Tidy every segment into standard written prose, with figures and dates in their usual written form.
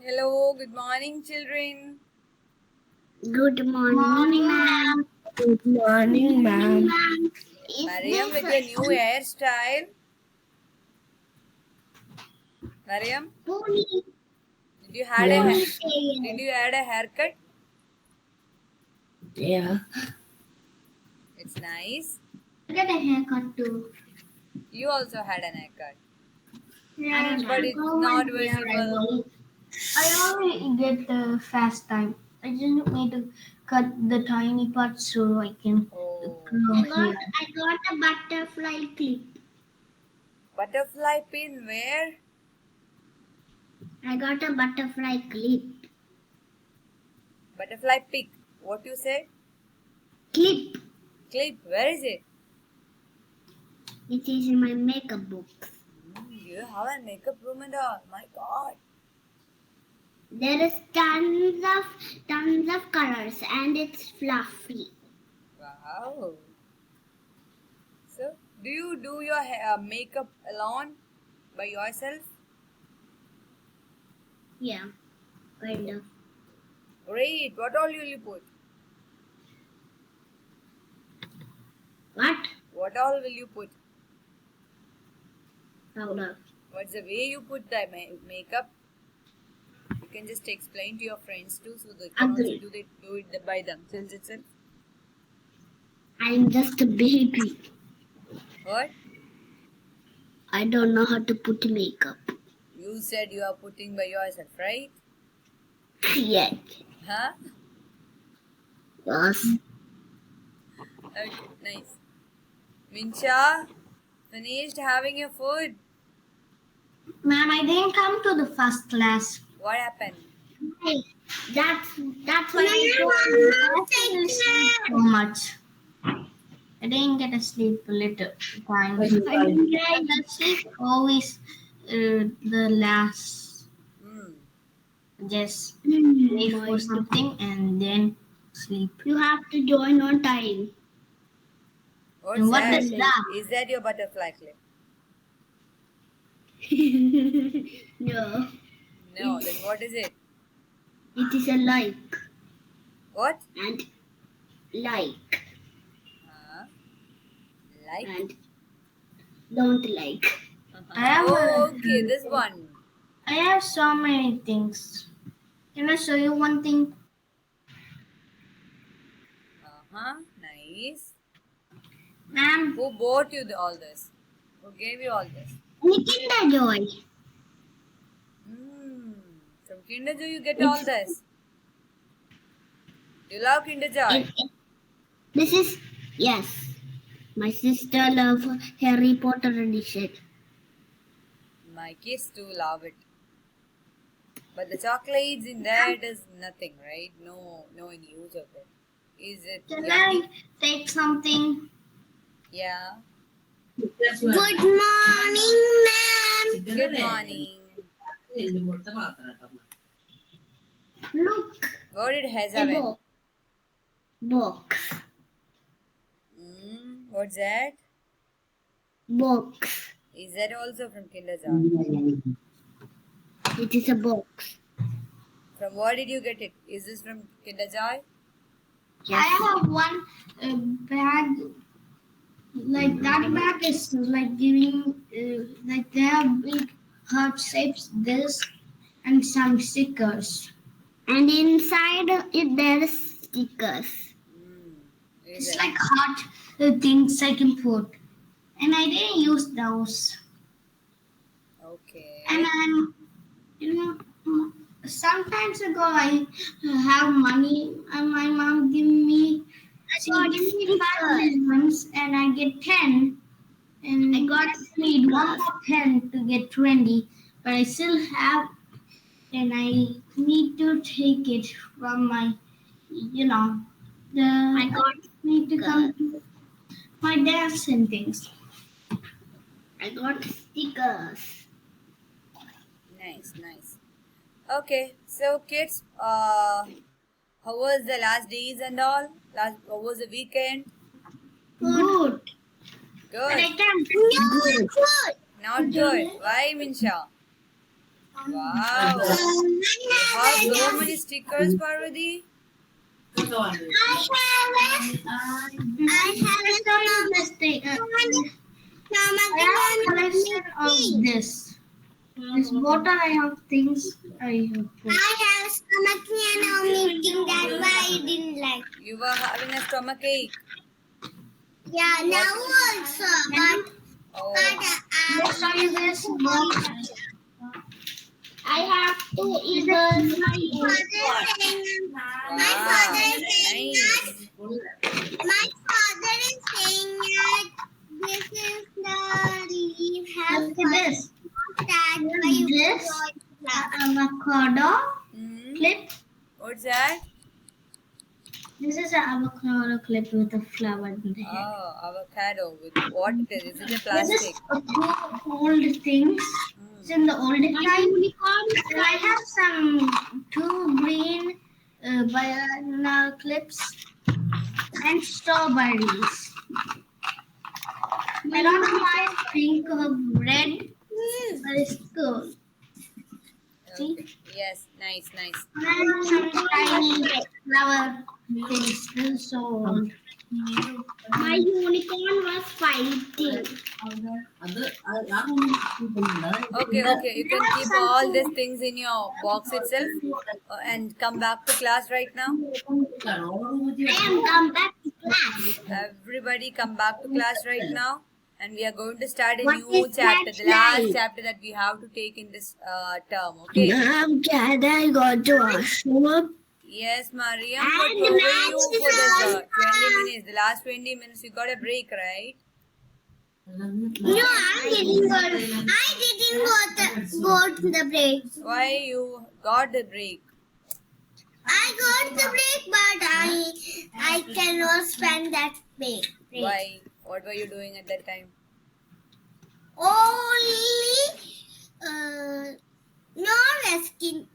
Hello, good morning, children. Good morning, ma'am. Good morning, ma'am. Is Mariam with your new hairstyle. Mariam, pony did you had a Yes. did you add a haircut? Yeah. It's nice. get a haircut too? You also had an haircut, Yeah, but it's not visible. I already get the fast time. I just need to cut the tiny part so I can Oh, grow okay. hair. I got a butterfly clip. Butterfly pin where? I got a butterfly clip. Butterfly pick. What you said? Clip. Clip. Where is it? It is in my makeup book. You have a makeup room and all. My God. There is tons of colors and it's fluffy. Wow. So, do you do your makeup alone by yourself? Yeah, kind of. Great. What all will you put? What? What all will you put? Powder. What's the way you put the makeup? You can just explain to your friends too, so they can also Agree. do it by themselves itself. I'm just a baby. What? I don't know how to put makeup. You said you are putting by yourself, right? Yet. Huh? Yes. Okay, nice. Minsha, finished having your food? Ma'am, I didn't come to the first class. What happened? Hey, that's why I don't so much. I didn't get to sleep a little time. I didn't get to sleep always the last. Hmm. Just wait for something and then sleep. You have to join on time. What's And what that? is that? Is that your butterfly clip? No. No, then what is it? It is a like. What? And like. Like? And don't like. I have Oh, okay, this one. I have so many things. Can I show you one thing? Nice. Ma'am, Who bought you all this? Who gave you all this? Kinder Joy. From Kinder Joy you get all this. You love Kinder Joy? This is, yes. My sister loves Harry Potter edition. My kids too love it. But the chocolates in that is nothing, right? No any use of it. Is it Can yummy? I take something? Yeah. Good morning, ma'am. Good morning. Look, What did has a happened? box. What's that? Box. Is that also from Kinder Joy? It is a box. From where did you get it? Is this from Kinder Joy? Yes. I have one bag. Like that bag is like giving, like they have big heart shapes, this, and some stickers. And inside it there is stickers. Is It's it? like heart things I can put. And I didn't use those. Okay. And I'm, sometimes ago I have money and my mom give me, she give me 5 once and I get 10. And I need one more pen to get 20, but I still have, and I need to take it from my, I need to come to my desk and things. I got stickers. Nice. Okay, so kids, how was the last days and all? How was the weekend? Good. But I Good. can't. Not good. Not good. Why, Minsha? Wow. You have so many stickers, Parvati? I have this thing. I have a collection of this. This bottle I have things I have put. I have stomach and meeting, that's why I didn't like. You were having a stomach ache. Yeah, now also, but Oh, I'll show you this box. I have to either my father is saying nice. my father is saying that this is the leaf has Look at this. that This avocado Hmm. clip. What's that? This is an avocado clip with a flower in the head. Oh, avocado. With what it is? Is it a This plastic? is two old things. It's in the old time. And I have some two green banana clips and strawberries. I don't know why I think of red, but it's cool. See? Okay. Yes, nice, nice. And some tiny flower things. This is so old. my unicorn was fighting. Okay, okay. You can keep all these things in your box itself and come back to class right now. I am come back to class. Everybody come back to class right now. And we are going to start a What new is chapter, that the last like? chapter that we have to take in this term, okay? Ma'am, can I go to washroom? Yes, Mariam, And but where were you Max for is this on 20 minutes? The last 20 minutes you got a break, right? No, I didn't go to the break. Why you got the break? I got the break, but I cannot spend that break. Why? What were you doing at that time? Only not resting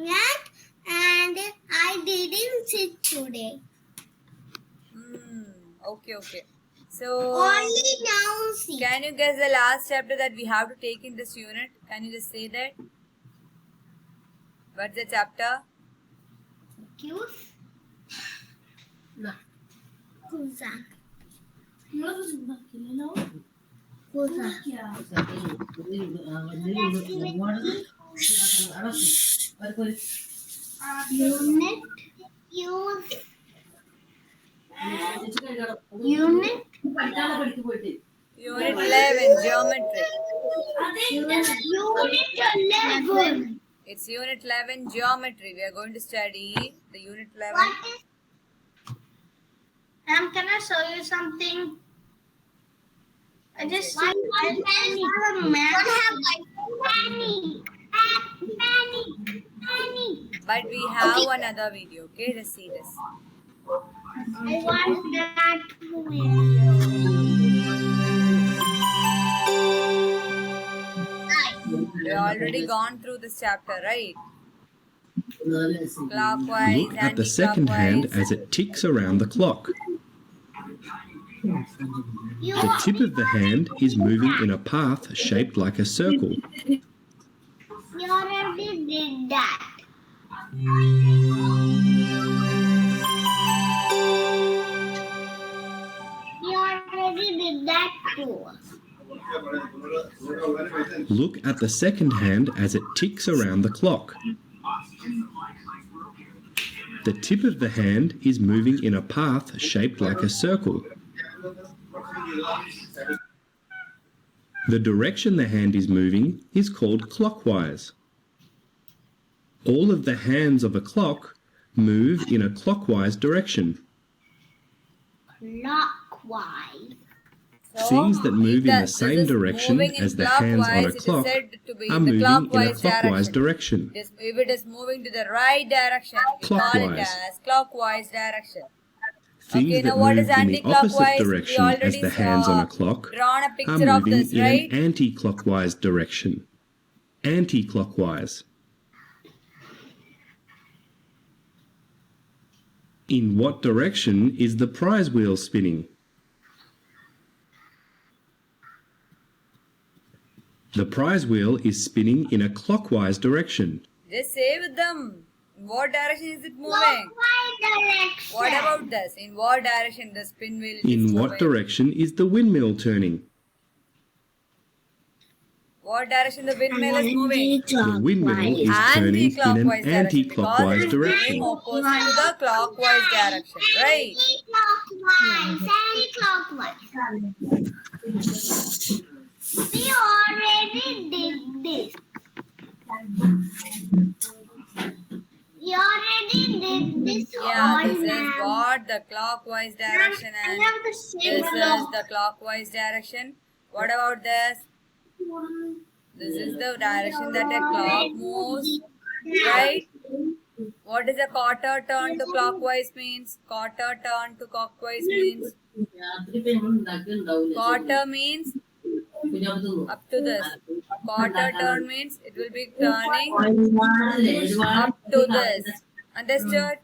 at, and I didn't sit today. Okay, okay. So, Only now sit. can you guess the last chapter that we have to take in this unit? Can you just say that? What's the chapter? Cues? Kusa. Kusa. Unit. Use. Unit. Unit 11, geometry. Unit 11. It's unit 11, geometry. We are going to study the unit 11. What is Can I show you something? I just What I have have a map. Penny. But we have another video, okay? Let's see this. I want that We already gone through this chapter, right? Clockwise, Look at the second hand anti-clockwise. as it ticks around the clock. The tip of the hand is moving in a path shaped like a circle. You already did that. You already did that too. Look at the second hand as it ticks around the clock. The tip of the hand is moving in a path shaped like a circle. The direction the hand is moving is called clockwise. All of the hands of a clock move in a clockwise direction. Clockwise. Things that move in the This same is direction moving in as the hands on a clockwise, it is clock said to be are in the moving in a clockwise clockwise direction. direction. If it is moving to the right direction, we call it Clockwise. as clockwise direction. Things Okay, that now what move is in the opposite anti-clockwise? We direction as already the hands on a clock drawn a are picture of moving this, in right? an anti-clockwise direction. Anti-clockwise. In what direction is the prize wheel spinning? The prize wheel is spinning in a clockwise direction. Just say with them. In what direction is it moving? Clockwise direction. What about this? In what direction the spin wheel is In moving? what direction is the windmill turning? What direction the windmill is moving? The windmill is turning in an Anti-clockwise anti-clockwise because it is direction. moving opposite to the clockwise direction, right? Anti-clockwise. We already did this. We already did this. Yeah, all, this is ma'am. what the clockwise direction I and have the this same is the clockwise direction. What about this? This is the direction that a clock moves, right? What is a quarter turn to clockwise means? Quarter turn to clockwise means? Quarter means up to this. Quarter turn means it will be turning up to this. Understood?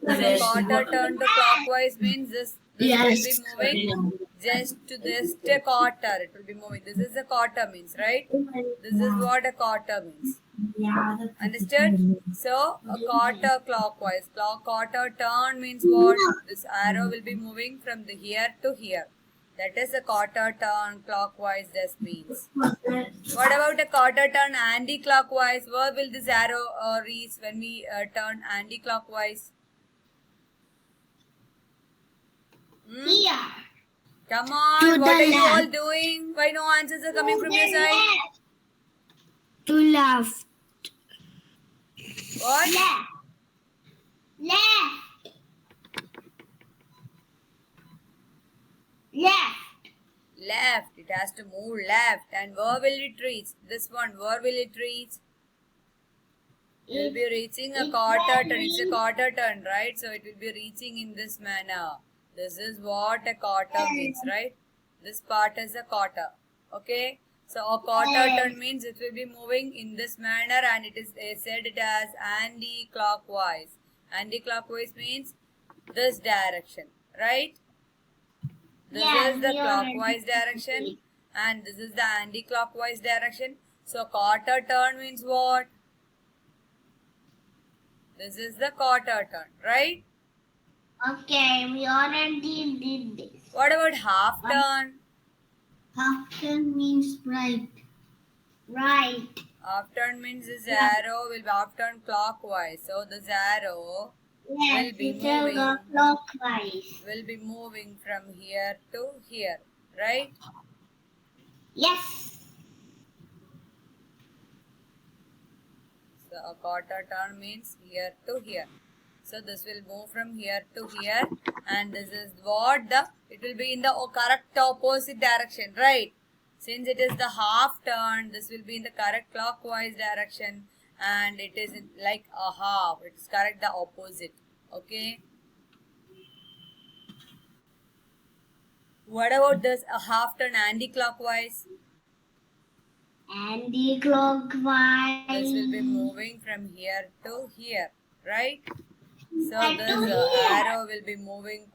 So quarter turn to clockwise means this will be moving just to this quarter. It will be moving. This is a quarter means, right? This is what a quarter means. Understood? So a quarter clockwise. Quarter turn means what? This arrow will be moving from the here to here. That is a quarter turn clockwise. This means. What about a quarter turn anti-clockwise? Where will this arrow reach when we turn anti-clockwise? Here. Come on, To what the are you all left. doing? Why no answers are coming from your side? To left. What? Left. Left. Left. It has to move left. And where will it reach? This one, where will it reach? It will be reaching a quarter turn. It's a quarter turn, right? So it will be reaching in this manner. This is what a quarter means, right? This part is a quarter. Okay? So a quarter turn means it will be moving in this manner and it is said it as anti-clockwise. Anti-clockwise means this direction, right? This is the clockwise direction and this is the anti-clockwise direction. So quarter turn means what? This is the quarter turn, right? Okay, we already did this. What about half turn? Half turn means right. Right. Half turn means this arrow will be half turn clockwise. So this arrow Yes, will be it will moving. go clockwise. Will be moving from here to here, right? Yes. So a quarter turn means here to here. So this will move from here to here and this is what it will be in the correct opposite direction, right? Since it is the half turn, this will be in the correct clockwise direction and it is like a half. It is correct the opposite. Okay. What about this a half turn anti-clockwise? Anti-clockwise. This will be moving from here to here, right? So And this to here. arrow will be moving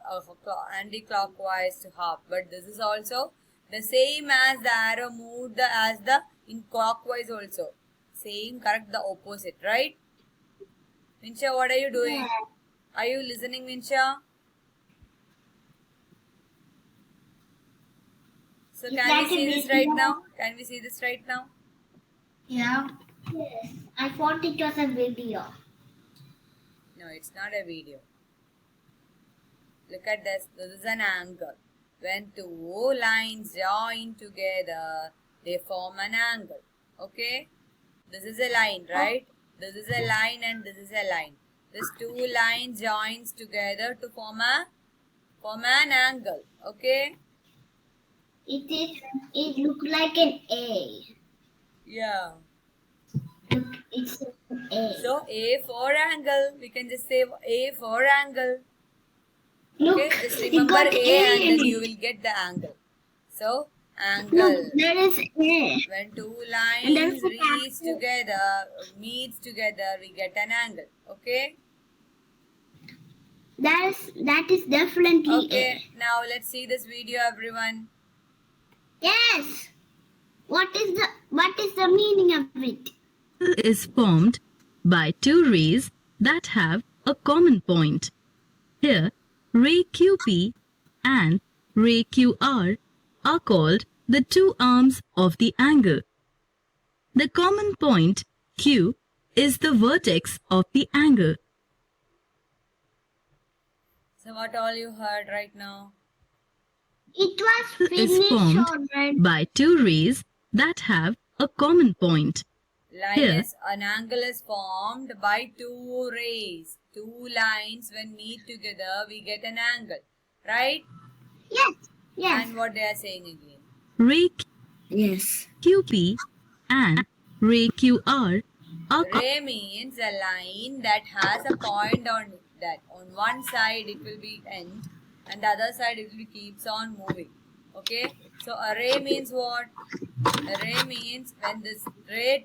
anti-clockwise to half. But this is also the same as the arrow moved as the in clockwise also. Same, correct the opposite, right? Vinsha, what are you doing? Yeah. Are you listening, Vinsha? So can that we see a this right video? now? Can we see this right now? Yeah. Yes. I thought it was a video. No, it's not a video. Look at this. This is an angle. When two lines join together, they form an angle. Okay? This is a line, right? This is a line and this is a line. These two lines joins together to form an angle. Okay? It looked like an A. Yeah. Look, it's an A. So A for angle. We can just say A for angle. Look, Okay? Just it remember got A A in angle. it. You will get the angle. So angle. Look, there is A. When two And lines there's a reach together, meets together, we get an angle. Okay? That is definitely Okay. Now let's see this video, everyone. A. Yes. What is the meaning of it? Is formed by two rays that have a common point. Here, ray QP and ray QR are called the two arms of the angle. The common point Q is the vertex of the angle. So what all you heard right now? It was Is finished formed already. by two rays that have a common point. Linus, an angle is formed by two rays. Two lines when meet together, we get an angle. Right? Yes. Yes. And what they are saying again? Ray Yes. QP and ray QR are Ray means a line that has a point on it. That on one side it will be end and the other side it will keeps on moving. Okay? So a ray means what? A ray means when this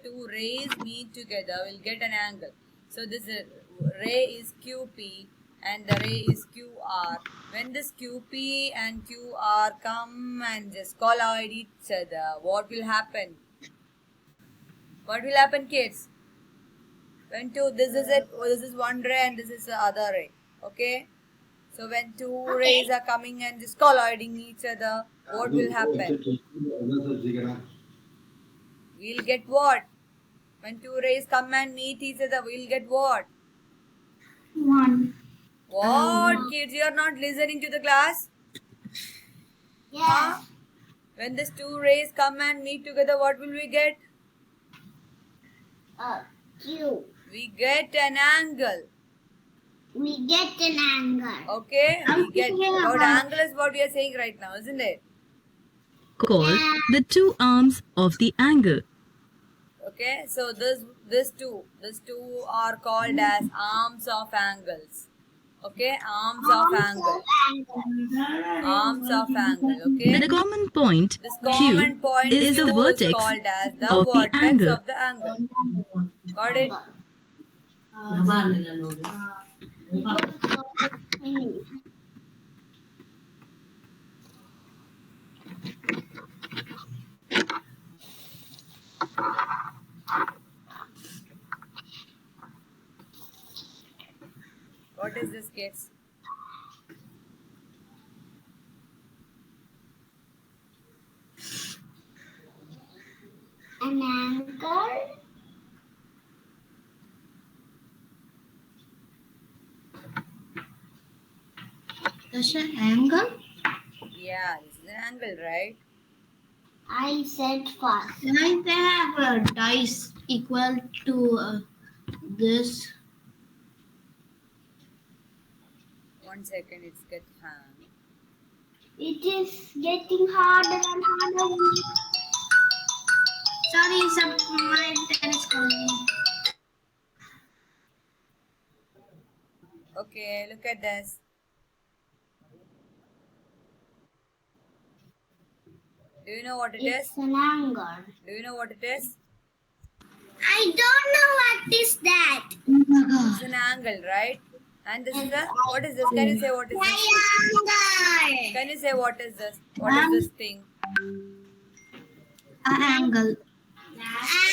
two rays meet together, we'll get an angle. So this ray is QP and the ray is QR. When this QP and QR come and just collide each other, what will happen? What will happen, kids? When this is one ray and this is the other ray. Okay? So when two rays are coming and just colliding each other, what will happen? We'll get what? When two rays come and meet each other, we'll get what? One. What, kids? You are not listening to the class? Yes. When these two rays come and meet together, what will we get? Q. We get an angle. We get an angle. Okay? We get thinking about about- angle is what we are saying right now, isn't it? called the two arms of the angle. Okay? So these two are called as arms of angles. Okay? Arms of angle. Arms of angle. Okay? The common point This Q common point is the Q vertex called as the of the vertex angle. of the angle. Got it? What is this, kids? An angle. That's an angle? Yeah, this is an angle, right? I said first. Can I have a dice equal to this? 1 second, it's get hang. It is getting harder and harder. Sorry, my dad is calling. Okay, look at this. Do you know what it is? It's an angle. Do you know what it is? I don't know what is that. It's an angle, right? And this is a, what is this? Can you say what is this? Triangle. Can you say what is this? What is this thing? An angle.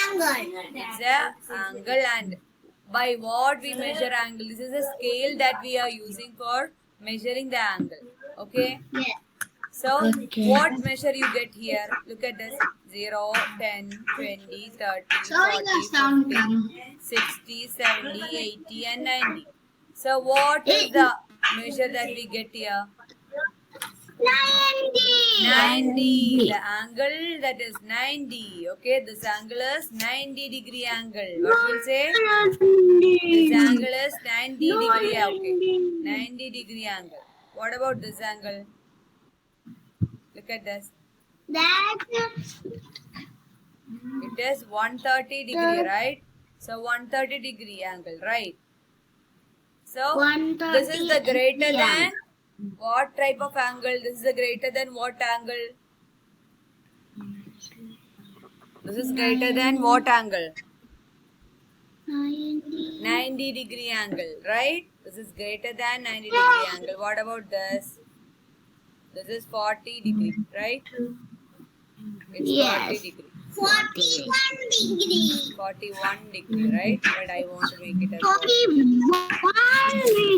Angle. It's a angle, and by what we measure angle? This is a scale that we are using for measuring the angle. Okay? Yes. So, Okay. what measure you get here? Look at this. 0, 10, 20, 30, Sorry, 40, the sound 50, come. 60, 70, 80 and 90. So, what is the measure that we get here? 90. The angle that is 90. Okay, this angle is 90-degree angle. What will say? This angle is 90 degree. Okay, 90-degree angle. What about this angle? Look at this. That It is 130 degree, right? So 130 degree angle, right? So 130 this is the greater yeah. than what type of angle? This is the greater than what angle? This is greater than what angle? 90 degree angle, right? This is greater than 90 degree angle. What about this? This is 40 degree, right? It's Yes. 40 degree. 41 degree. 41 degree, right? But I want to make it as 41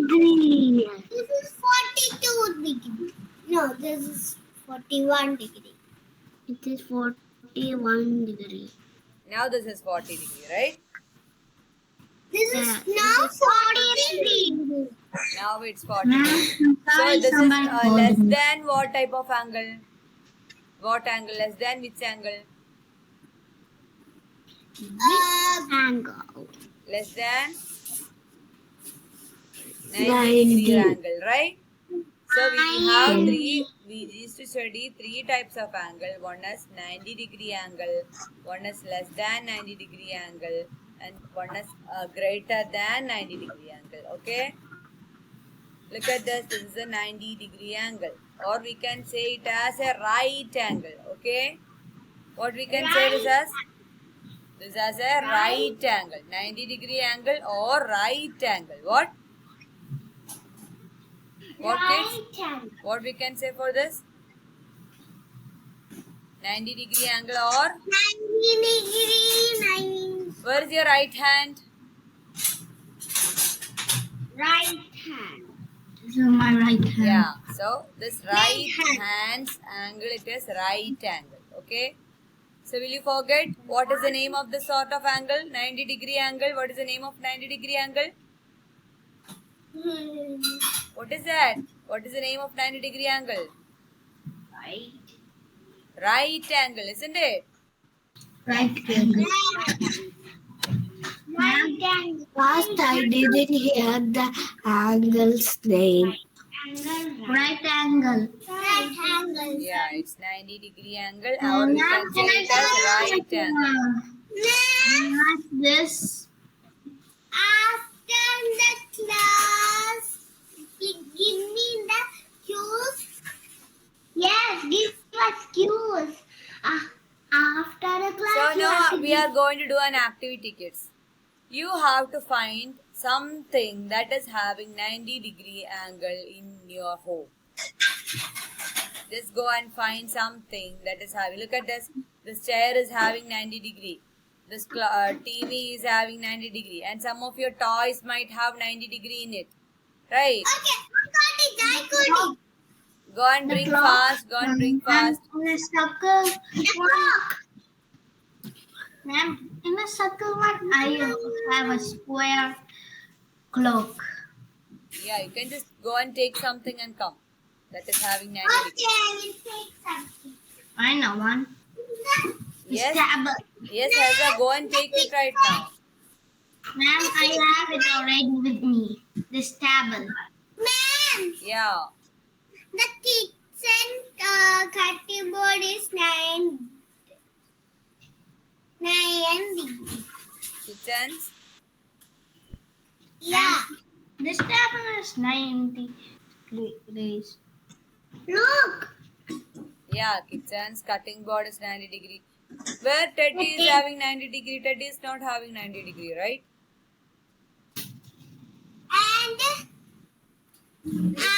degree. This is 42 degree. No, this is 41 degree. It is 41 degree. Now this is 40 degree, right? This is Yeah, now 43 degree. Now it's 40. Ma'am, So sorry, this is somebody called less me. than what type of angle? What angle? Less than which angle? Angle. Less than 90 90. degree angle, right? So we used to study three types of angle. One is 90 degree angle, one is less than 90 degree angle, and one is greater than 90 degree angle. Okay? Look at this. This is a 90 degree angle, or we can say it as a right angle. Okay? What we can say this as? This as a right angle. 90 degree angle or right angle. What? What kids? What we can say for this? 90 degree angle or? 90 degree. 9. Where is your right hand? Right hand. This is my right hand. Yeah. So this right hand's angle, it is right angle. Okay. So will you forget what is the name of this sort of angle? 90 degree angle. What is the name of 90 degree angle? What is that? What is the name of 90 degree angle? Right. Right angle, isn't it? Right angle. Right hand. Last I didn't hear the angle's name. Right angle. Right angle. Yeah, it's 90 degree angle, or we can say it as right angle. Ma'am, What's this? after the class, give me the cues. Yes, give us cues. After the class, So you now have to we are going to do an activity, kids. You have to find something that is having 90 degree angle in your home. Just go and find something that is having. Look at this. This chair is having 90 degree. This TV is having 90 degree. And some of your toys might have 90 degree in it. Right? Okay, I got it. Go and bring clock. fast. Go and bring fast. In a circle. The clock. Ma'am, in a circle, what I have a square clock. Yeah, you can just go and take something and come. That is having 90 Okay, degree. I will take something. I know one. Yes. Table. Yes, Heza, go and take it right now. Ma'am, I have it already with me. This table. Ma'am, Yeah. the kitchen cutting board is 9 degrees. Kitchens. Yeah. This table is 90 degrees. Look. Yeah, kitchens. Cutting board is 90 degree. Where Teddy is having 90 degree, Teddy is not having 90 degree, right? And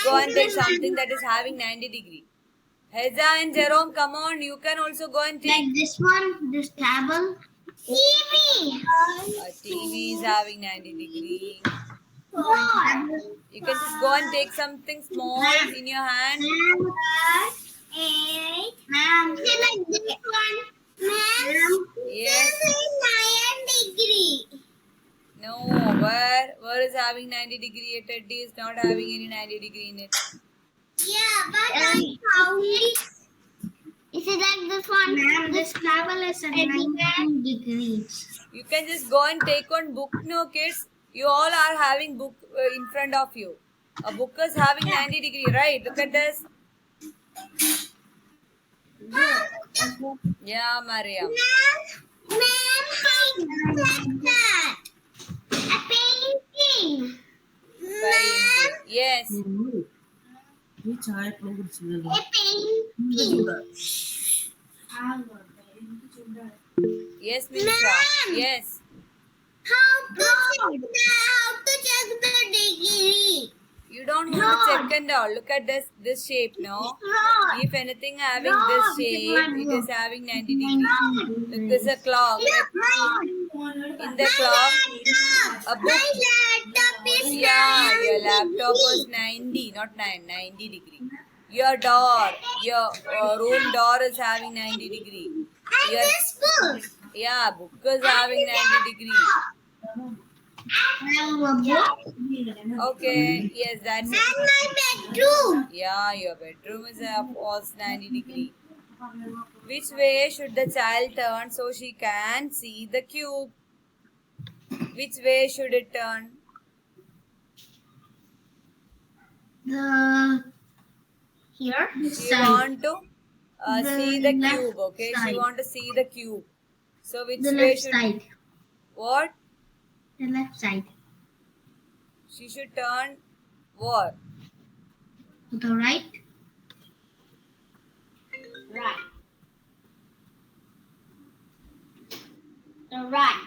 Go and take something that is having 90 degree. Heza and Jerome, come on. You can also go and take. Like this one, this table. TV. A TV is having 90 degree. What? You can just go and take something small in your hand. 8. Ma'am, Like this one. Ma'am, Yes. this is 9 degree. No. Where is having 90 degree? Teddy is not having any 90 degree in it. Yeah, but I found it. Is it like this one? ma'am, this table is at 90 degrees. You can just go and take one book, no kids. You all are having book in front of you. A book is having 90 degree, right? Look at this. Yeah, Mariam. Ma'am, like that. A painting. Fine. Yes. A painting. Yes, Mishra. Yes. How to check the degree? You don't want to check and all. Look at this shape, no? Wrong. If anything having this shape, it is having 90 degrees. Look, there's a clock. In the clock, a book. My laptop is Yeah, your laptop was 90, not 90 degree. Your door, your room door is having 90 degree. And Your, this book. yeah, book is having 90 degree. Okay, yes, that's And it. my bedroom. Yeah, your bedroom is also 90 degree. Which way should the child turn so she can see the cube? Which way should it turn? Here. She want to see the left cube, okay? She side. want to see the cube. So which The way left should... side. What? The left side. She should turn what? To the right. Right. The right.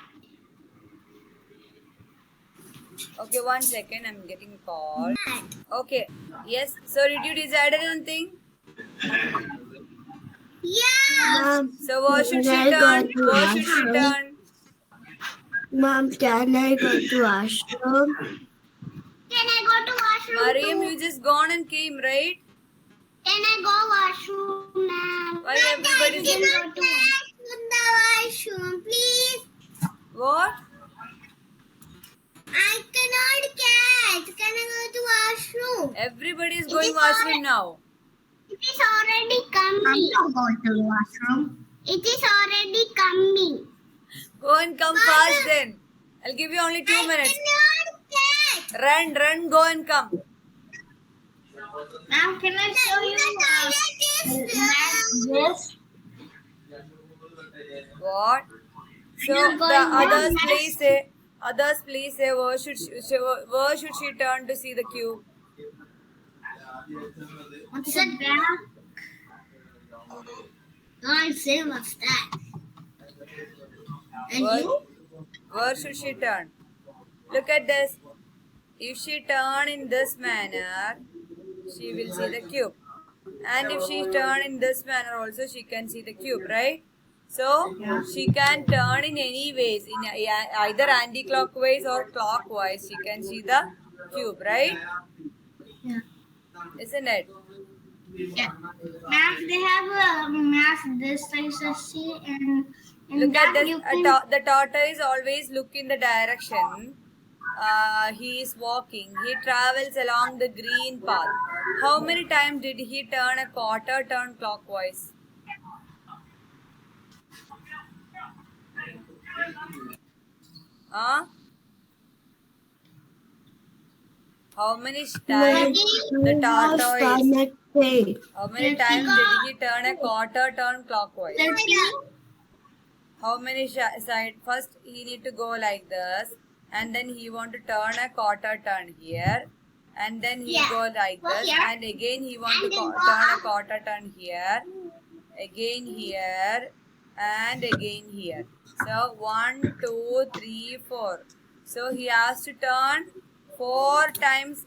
Okay, 1 second. I'm getting a call. Okay. Yes. So did you decide anything? Yeah. Mom, So what should she can I turn? go to What should she washroom? turn? Mom, can I go to washroom? Can I go to washroom Mariam, too? you just gone and came, right? Can I go washroom now? Why everybody's Can in... I go to The washroom, please. What? I cannot catch. Can I go to washroom? Everybody is going washroom now. It is already coming. I'm not going to the washroom. It is already coming. Go and come fast then. I'll give you only 2 minutes. Cannot catch. Run, go and come. Now can I show you this? What? So You're the going others please say where should she turn to see the cube? What's that? No, same as that. And Where, you? where should she turn? Look at this. If she turn in this manner, she will see the cube. And if she turn in this manner also, she can see the cube, right? So she can turn in any ways, in either anti-clockwise or clockwise. She can see the cube, right? Yeah. Isn't it? Yeah. Ma'am, they have a math this size as C and in Look at that this. you can The tortoise always look in the direction he is walking. He travels along the green path. How many times did he turn a quarter turn clockwise? Huh? How many times the tortoise? How many times did he turn a quarter turn clockwise? 30. How many side? First, he need to go like this, and then he want to turn a quarter turn here, and then he go like this, and again he want to turn a quarter turn here, again here, and again here. So 1, 2, 3, 4. So he has to turn 4 times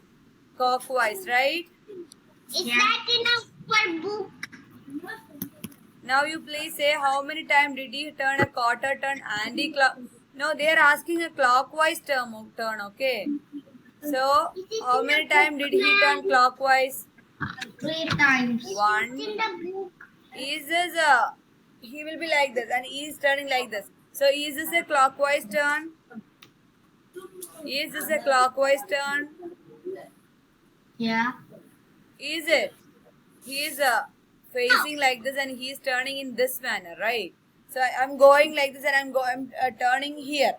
clockwise, right? Is that enough for book? Now you please say how many times did he turn a quarter turn anti-clock? No, they are asking a clockwise turn, okay? So how many times did he turn clockwise? 3 times. 1. In the book. Is this he will be like this and he is turning like this. So is this a clockwise turn? Is this a clockwise turn? Yeah. Is it? He is facing like this and he is turning in this manner, right? So I'm going like this and I'm turning here.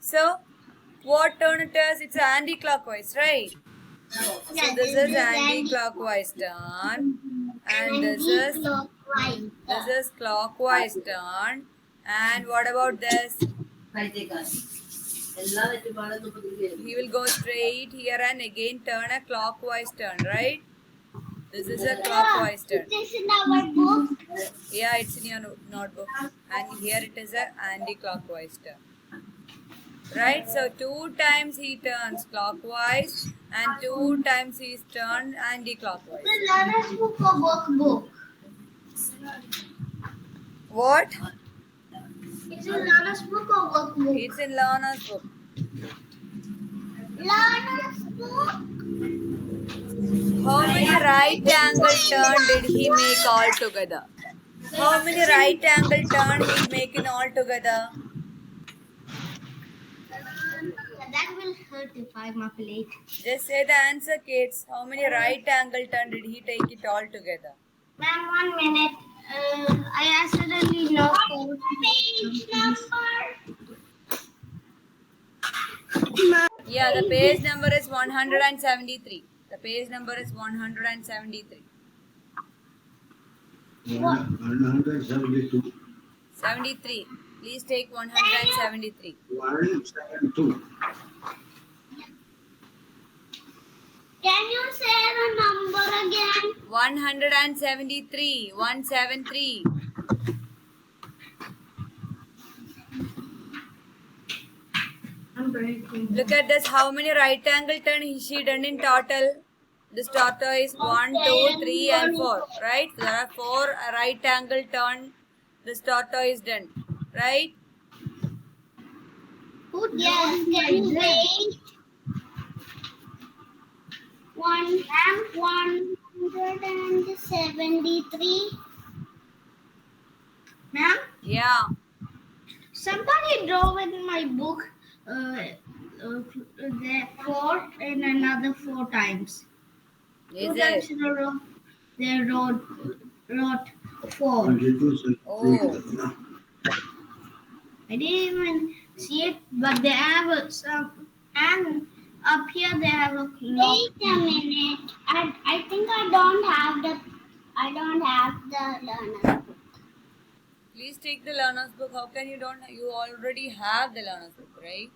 So what turn it is? It's anti-clockwise, right? So this is anti-clockwise turn, and this is clockwise turn. And what about this? He will go straight here and again turn a clockwise turn, right? This is a clockwise turn. This is in our book. Yeah, it's in your notebook. And here it is a anti-clockwise turn. Right? So 2 times he turns clockwise and 2 times he is turned anti-clockwise. The learner's book or workbook? What? Is it learner's book or workbook? It's in learner's book. Learner's book. How many right angle turn did he make altogether? How many right angle turn he make in altogether? That will hurt if I'm up late. Just say the answer, kids. How many right angle turn did he take it all together? Ma'am, 1 minute. I accidentally lost the Page number. Yeah, the page number is 173. The page number is 173. 172. 73. Please take 173. 172. Can you say the number again? 173. 173. I'm breaking. Look at this. How many right angle turn is she done in total? This total is 1, 2, 3 and 4. Right? There are 4 right angle turn. This total is done. Right? Who Yes, drew can you like this? wait? 173. Ma'am, Yeah. somebody draw in my book there 4 and another 4 times. Is 2 times it? in a row. They wrote 4. 22. Oh. I didn't even see it, but they have some, and up here they have a clock. Wait a minute. I think I don't have the learner's book. Please take the learner's book. How can you don't? You already have the learner's book, right?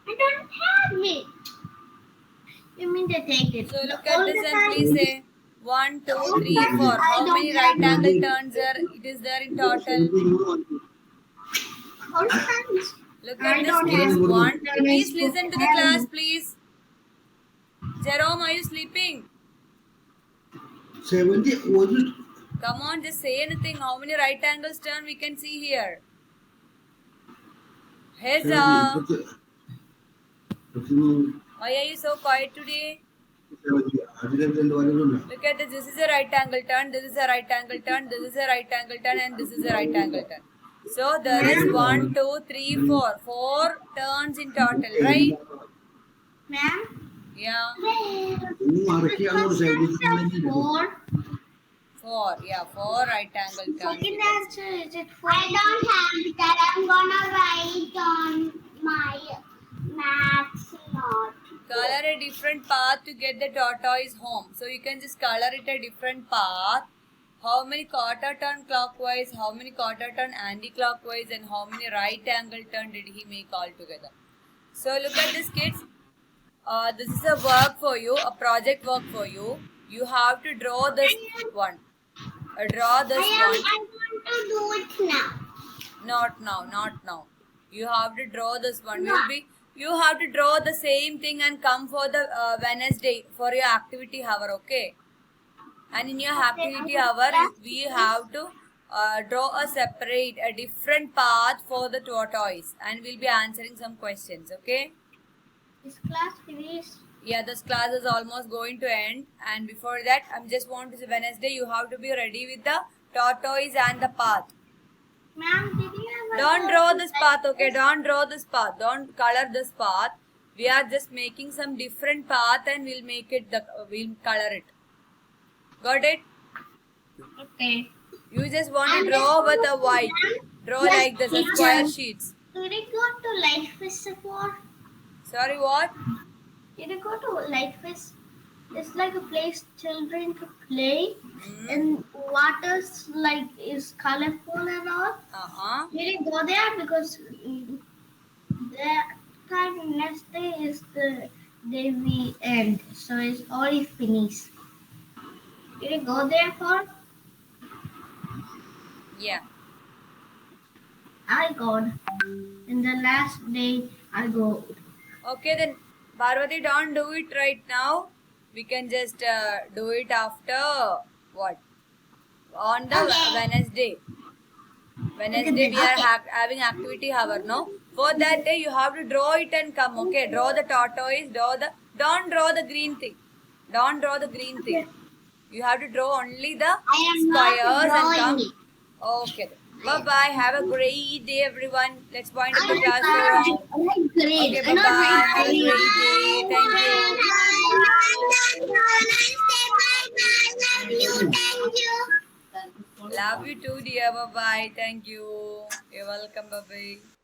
I don't have it. You mean they take it? So look All at the this and time- please say 1, 2, 3, 4. How many right angle turns are it is there in total? all the times. Look I at this don't kids. have 1. the Please learner's listen to book. the class, please. Jerome, are you sleeping? 70. Was it? Come on, just say anything. How many right angles turn we can see here? Heza, why are you so quiet today? Look at this. This is a right angle turn. This is a right angle turn. This is a right angle turn, and this is a right angle turn. So there is 1, 2, 3, 4. 4 turns in total, right? Ma'am, Yeah. 4. 4. Yeah, 4 right angle turns. Second answer is it 4? I don't have that. I'm gonna write on my maths note. Color a different path to get the tortoise home. So you can just color it a different path. How many quarter turn clockwise, how many quarter turn anti-clockwise, and how many right angle turn did he make altogether? So look at this, kids. This is a work for you, a project work for you. You have to draw this one. Draw this one. I want to do it now. Not now, not now. You have to draw this one. You have to draw the same thing and come for the Wednesday for your activity hour, okay? And in your activity hour, we have to draw a different path for the tortoise, and we'll be answering some questions, okay? Is class finished? Yeah, this class is almost going to end, and before that, I just want to say Wednesday, you have to be ready with the tortoise and the path. Ma'am, did you ever Don't draw this path, okay? Don't draw this path. Don't color this path. We are just making some different path, and we'll make it. We'll color it. Got it? Okay. You just want to draw with a white. Draw like this, square sheets. Did you go to Light Festival? Sorry, what? Did you go to Light Fest? It's like a place children to play, and water's like is colorful and all. Uh-huh. Did you go there because that time next day is the day we end, so it's already finished. Did you go there for? Yeah. I got. In the last day, I go. Okay, then Parvati, don't do it right now. We can just do it after what? On the Wednesday. Wednesday we are having activity hour, no? For that day you have to draw it and come, okay? Draw the tortoise, don't draw the green thing. Don't draw the green thing. You have to draw only the I am not squares and drawing come. it. Okay. Bye bye. Have a great day, everyone. Let's wind up the classroom. Okay, bye bye. Have a great day. Thank you. Thank you. Love you too, dear. Bye bye. Thank you. You're welcome. Bye bye.